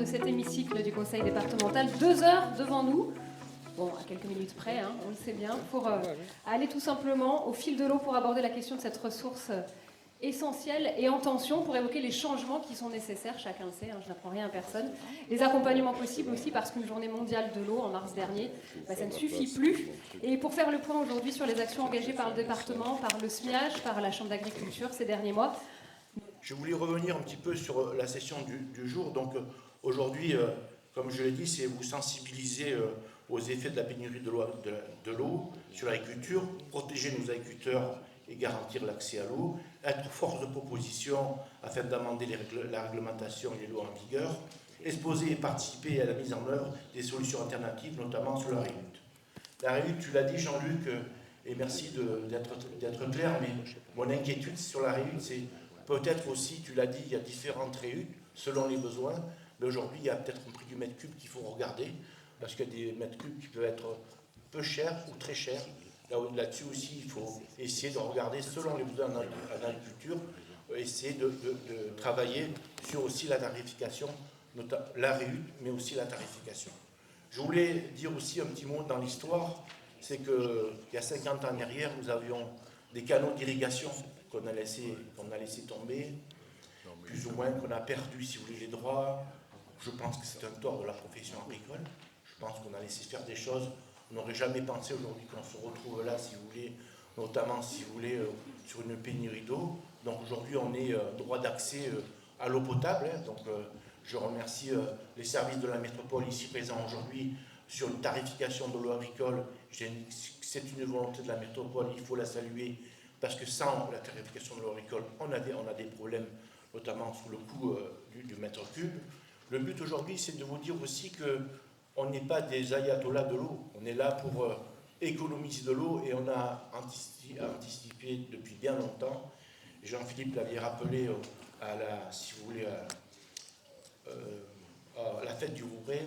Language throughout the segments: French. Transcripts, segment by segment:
de cet hémicycle du conseil départemental, 2 heures devant nous. Bon, à quelques minutes près, hein, on le sait bien, pour aller tout simplement au fil de l'eau pour aborder la question de cette ressource essentielle et en tension, pour évoquer les changements qui sont nécessaires, chacun le sait, hein, je n'apprends rien à personne, les accompagnements possibles aussi, parce qu'une journée mondiale de l'eau en mars dernier, ça ne suffit plus. Et pour faire le point aujourd'hui sur les actions engagées par le département, par le SMIAG, par la Chambre d'agriculture ces derniers mois. Je voulais revenir un petit peu sur la session du jour. Donc aujourd'hui, comme je l'ai dit, c'est vous sensibiliser aux effets de la pénurie de l'eau sur l'agriculture, protéger nos agriculteurs et garantir l'accès à l'eau, être force de proposition afin d'amender la réglementation et les lois en vigueur, exposer et participer à la mise en œuvre des solutions alternatives, notamment sur la REUT. La REUT, tu l'as dit Jean-Luc, et merci d'être clair, mais mon inquiétude sur la REUT, c'est peut-être aussi, tu l'as dit, il y a différentes REUT selon les besoins, mais aujourd'hui il y a peut-être un prix du mètre cube qu'il faut regarder, parce qu'il y a des mètres cubes qui peuvent être peu chers ou très chers. Là-dessus aussi, il faut essayer de regarder selon les besoins en agriculture, essayer de travailler sur aussi la tarification, la REUT, mais aussi la tarification. Je voulais dire aussi un petit mot dans l'histoire, c'est qu'il y a 50 ans derrière, nous avions des canaux d'irrigation qu'on a laissé tomber, plus ou moins qu'on a perdu, si vous voulez, les droits. Je pense que c'est un tort de la profession agricole. Je pense qu'on a laissé faire des choses. On n'aurait jamais pensé aujourd'hui qu'on se retrouve là, si vous voulez, notamment, si vous voulez, sur une pénurie d'eau. Donc aujourd'hui, on est droit d'accès à l'eau potable. Donc je remercie les services de la métropole ici présents aujourd'hui sur une tarification de l'eau agricole. C'est une volonté de la métropole, il faut la saluer, parce que sans la tarification de l'eau agricole, on a des problèmes, notamment sous le coût du mètre cube. Le but aujourd'hui, c'est de vous dire aussi qu'on n'est pas des ayatollahs de l'eau. On est là pour économiser de l'eau et on a anticipé depuis bien longtemps. Jean-Philippe l'avait rappelé à la, si vous voulez, à la fête du Rouvray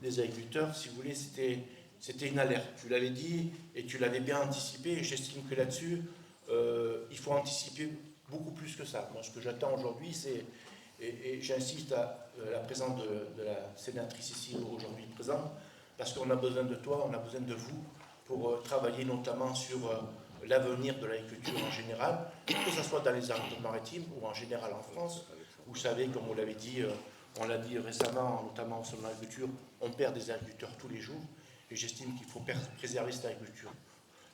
des agriculteurs, si vous voulez, c'était une alerte. Tu l'avais dit et tu l'avais bien anticipé. Et j'estime que là-dessus, il faut anticiper beaucoup plus que ça. Moi, ce que j'attends aujourd'hui, c'est, et j'insiste à la présence de la sénatrice ici aujourd'hui présente, parce qu'on a besoin de toi, on a besoin de vous pour travailler notamment sur l'avenir de l'agriculture en général, que ce soit dans les Alpes-Maritimes ou en général en France. Vous savez, comme vous l'avez dit, on l'a dit récemment, notamment au sein de l'agriculture, on perd des agriculteurs tous les jours, et j'estime qu'il faut préserver cette agriculture.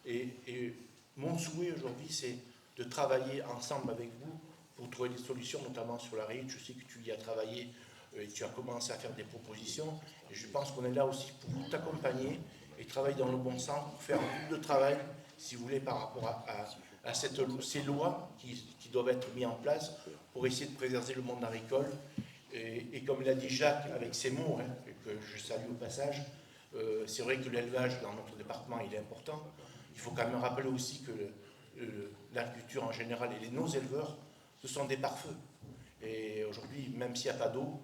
Et mon souhait aujourd'hui, c'est de travailler ensemble avec vous pour trouver des solutions, notamment sur la REUT. Je sais que tu y as travaillé et tu as commencé à faire des propositions, et je pense qu'on est là aussi pour vous t'accompagner et travailler dans le bon sens, pour faire un groupe de travail, si vous voulez, par rapport à ces lois qui doivent être mises en place pour essayer de préserver le monde agricole. Et comme l'a dit Jacques avec ses mots, hein, que je salue au passage, c'est vrai que l'élevage dans notre département il est important. Il faut quand même rappeler aussi que l'agriculture en général et nos éleveurs, ce sont des pare-feux. Et aujourd'hui, même s'il n'y a pas d'eau,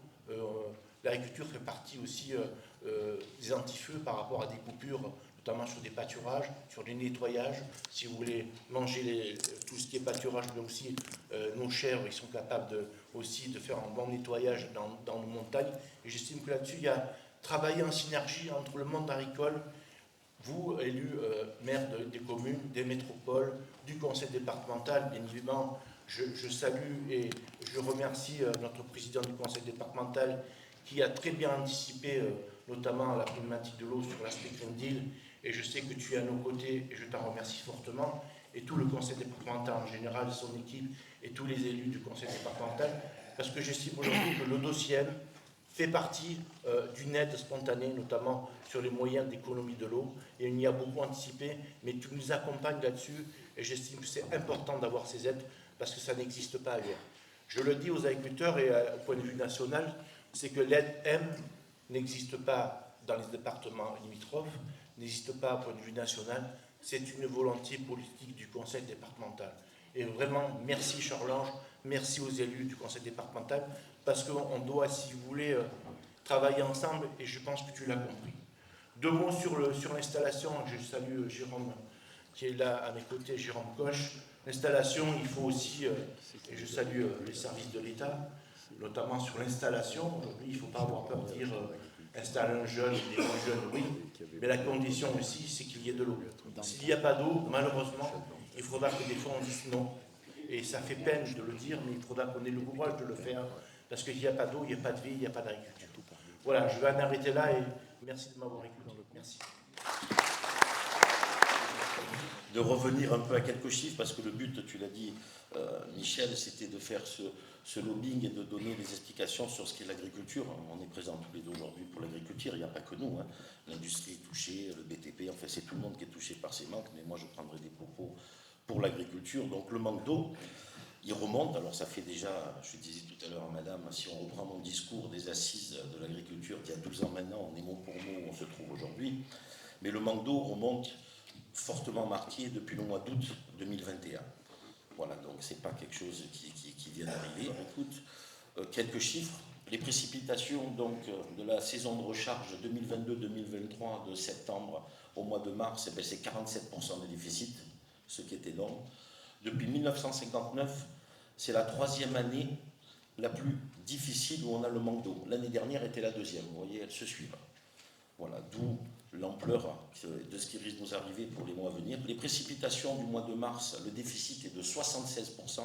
l'agriculture fait partie aussi des antifeux par rapport à des coupures, notamment sur des pâturages, sur des nettoyages. Si vous voulez manger tout ce qui est pâturage, mais aussi nos chèvres, ils sont capables aussi de faire un bon nettoyage dans nos montagnes. Et j'estime que là-dessus, il y a travailler en synergie entre le monde agricole, vous, élus, maires des communes, des métropoles, du conseil départemental, bien évidemment. Je salue et je remercie notre président du conseil départemental qui a très bien anticipé notamment la problématique de l'eau sur l'aspect Green Deal, et je sais que tu es à nos côtés et je t'en remercie fortement, et tout le conseil départemental en général, son équipe et tous les élus du conseil départemental, parce que j'estime aujourd'hui que le dossier fait partie d'une aide spontanée, notamment sur les moyens d'économie de l'eau, et on y a beaucoup anticipé, mais tu nous accompagnes là-dessus, et j'estime que c'est important d'avoir ces aides, parce que ça n'existe pas ailleurs. Je le dis aux agriculteurs et au point de vue national, c'est que l'aide M n'existe pas dans les départements limitrophes, n'existe pas au point de vue national, c'est une volonté politique du conseil départemental. Et vraiment, merci Charles-Ange, merci aux élus du conseil départemental, parce qu'on doit, si vous voulez, travailler ensemble, et je pense que tu l'as compris. 2 mots sur l'installation. Je salue Jérôme qui est là à mes côtés, Jérôme Coche. L'installation, il faut aussi, et je salue les services de l'État, notamment sur l'installation. Aujourd'hui, il ne faut pas avoir peur de dire installer un jeune, des moins jeunes, oui, mais la condition aussi, c'est qu'il y ait de l'eau. S'il n'y a pas d'eau, malheureusement, il faudra que des fois on dise non. Et ça fait peine de le dire, mais il faudra qu'on ait le courage de le faire, parce qu'il n'y a pas d'eau, il n'y a pas de vie, il n'y a pas d'agriculture. Voilà, je vais en arrêter là et merci de m'avoir écouté. Merci. De revenir un peu à quelques chiffres, parce que le but, tu l'as dit, Michel, c'était de faire ce lobbying et de donner des explications sur ce qu'est l'agriculture. On est présents tous les deux aujourd'hui pour l'agriculture, il n'y a pas que nous. Hein. L'industrie est touchée, le BTP, enfin c'est tout le monde qui est touché par ces manques, mais moi je prendrai des propos pour l'agriculture. Donc le manque d'eau, il remonte, alors ça fait déjà, je disais tout à l'heure à madame, si on reprend mon discours des assises de l'agriculture d'il y a 12 ans maintenant, on est mot pour mot où on se trouve aujourd'hui, mais le manque d'eau remonte fortement marqué depuis le mois d'août 2021. Voilà, donc c'est pas quelque chose qui vient d'arriver. Écoute, quelques chiffres. Les précipitations donc, de la saison de recharge 2022-2023 de septembre au mois de mars, eh bien, c'est 47% de déficit, ce qui était long. Depuis 1959, c'est la 3e année la plus difficile où on a le manque d'eau. L'année dernière était la 2e, vous voyez, elles se suivent. Voilà, d'où l'ampleur de ce qui risque de nous arriver pour les mois à venir. Les précipitations du mois de mars, le déficit est de 76%,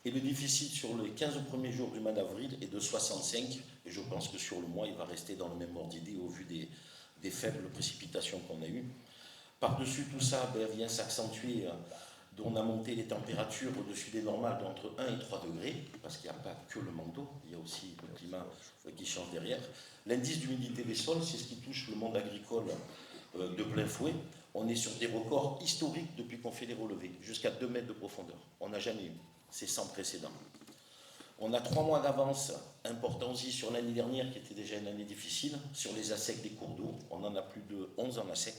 et le déficit sur les 15 premiers jours du mois d'avril est de 65%, et je pense que sur le mois, il va rester dans le même ordre d'idée au vu des faibles précipitations qu'on a eues. Par-dessus tout ça, vient s'accentuer, on a monté les températures au-dessus des normales d'entre 1 et 3 degrés, parce qu'il n'y a pas que le manque d'eau, il y a aussi le climat qui change derrière. L'indice d'humidité des sols, c'est ce qui touche le monde agricole de plein fouet. On est sur des records historiques depuis qu'on fait les relevés, jusqu'à 2 mètres de profondeur. On n'a jamais eu, c'est sans précédent. On a 3 mois d'avance importants aussi sur l'année dernière, qui était déjà une année difficile, sur les assecs des cours d'eau. On en a plus de 11 en assec.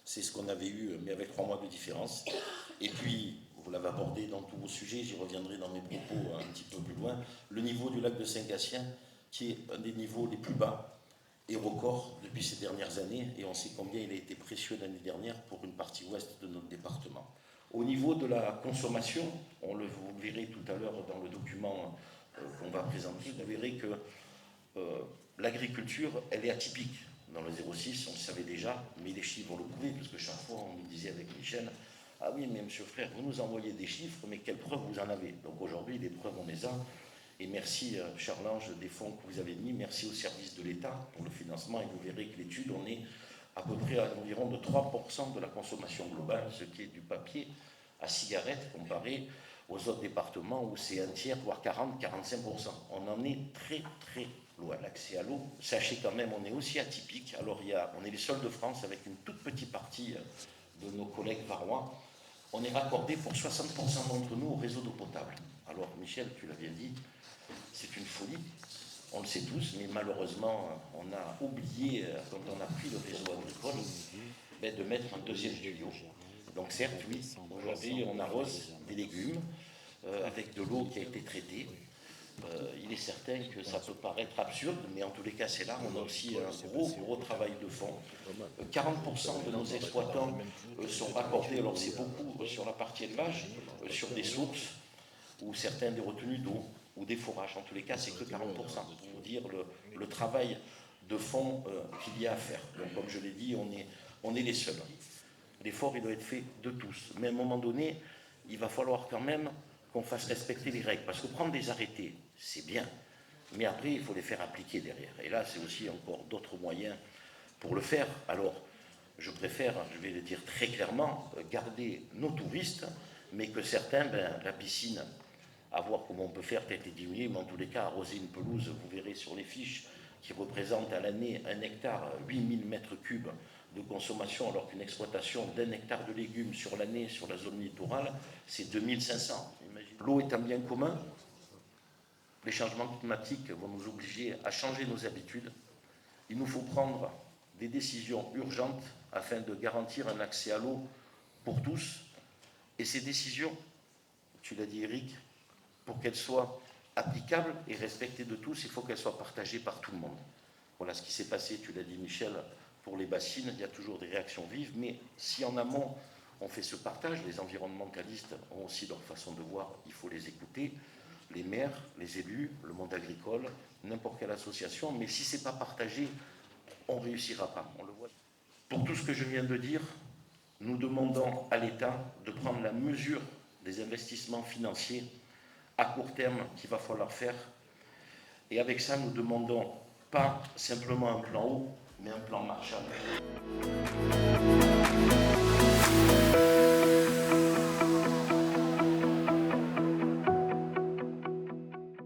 C'est ce qu'on avait eu, mais avec 3 mois de différence. Et puis, vous l'avez abordé dans tous vos sujets, j'y reviendrai dans mes propos un petit peu plus loin, le niveau du lac de Saint-Gatien, qui est un des niveaux les plus bas et record depuis ces dernières années, et on sait combien il a été précieux l'année dernière pour une partie ouest de notre département. Au niveau de la consommation, vous le verrez tout à l'heure dans le document qu'on va présenter, vous verrez que l'agriculture, elle est atypique. Dans le 06, on le savait déjà, mais les chiffres vont le prouver, parce que chaque fois, on nous disait avec Michel, ah oui, mais monsieur frère, vous nous envoyez des chiffres, mais quelles preuves vous en avez? Donc aujourd'hui, les preuves, on les a. Et merci, Charles-Ange, des fonds que vous avez mis. Merci au service de l'État pour le financement. Et vous verrez que l'étude, on est à peu près à environ de 3% de la consommation globale, ce qui est du papier à cigarette comparé aux autres départements où c'est un tiers, voire 40-45%. On en est très, très loin. L'accès à l'eau, sachez quand même, on est aussi atypique. Alors, on est les seuls de France avec une toute petite partie de nos collègues varois. On est raccordé pour 60% d'entre nous au réseau d'eau potable. Alors, Michel, tu l'as bien dit, c'est une folie, on le sait tous, mais malheureusement, on a oublié, quand on a pris le réseau agricole, de mettre un deuxième tuyau. Donc certes, oui, aujourd'hui, on arrose des légumes avec de l'eau qui a été traitée. Il est certain que ça peut paraître absurde, mais en tous les cas, c'est là. On a aussi un gros travail de fond. 40% de nos exploitants sont raccordés, alors c'est beaucoup sur la partie élevage, sur des sources ou certains des retenues d'eau ou des forages. En tous les cas, c'est que 40%. Pour vous dire le travail de fond qu'il y a à faire. Donc, comme je l'ai dit, on est les seuls. L'effort, il doit être fait de tous. Mais à un moment donné, il va falloir quand même qu'on fasse respecter les règles. Parce que prendre des arrêtés, c'est bien. Mais après, il faut les faire appliquer derrière. Et là, c'est aussi encore d'autres moyens pour le faire. Alors, je préfère, je vais le dire très clairement, garder nos touristes, mais que certains, la piscine, à voir comment on peut faire, peut-être les diminuer, mais en tous les cas, arroser une pelouse, vous verrez sur les fiches, qui représentent à l'année 1 hectare, 8000 mètres cubes de consommation, alors qu'une exploitation d'1 hectare de légumes sur l'année, sur la zone littorale, c'est 2500. L'eau est un bien commun. Les changements climatiques vont nous obliger à changer nos habitudes. Il nous faut prendre des décisions urgentes afin de garantir un accès à l'eau pour tous. Et ces décisions, tu l'as dit Eric, pour qu'elles soient applicables et respectées de tous, il faut qu'elles soient partagées par tout le monde. Voilà ce qui s'est passé, tu l'as dit Michel, pour les bassines, il y a toujours des réactions vives, mais si en amont on fait ce partage, les environnementalistes ont aussi leur façon de voir, il faut les écouter. les maires, les élus, le monde agricole, n'importe quelle association, mais si ce n'est pas partagé, on ne réussira pas, on le voit. Pour tout ce que je viens de dire, nous demandons à l'État de prendre la mesure des investissements financiers à court terme qu'il va falloir faire. Et avec ça, nous demandons pas simplement un plan haut, mais un plan Marshall.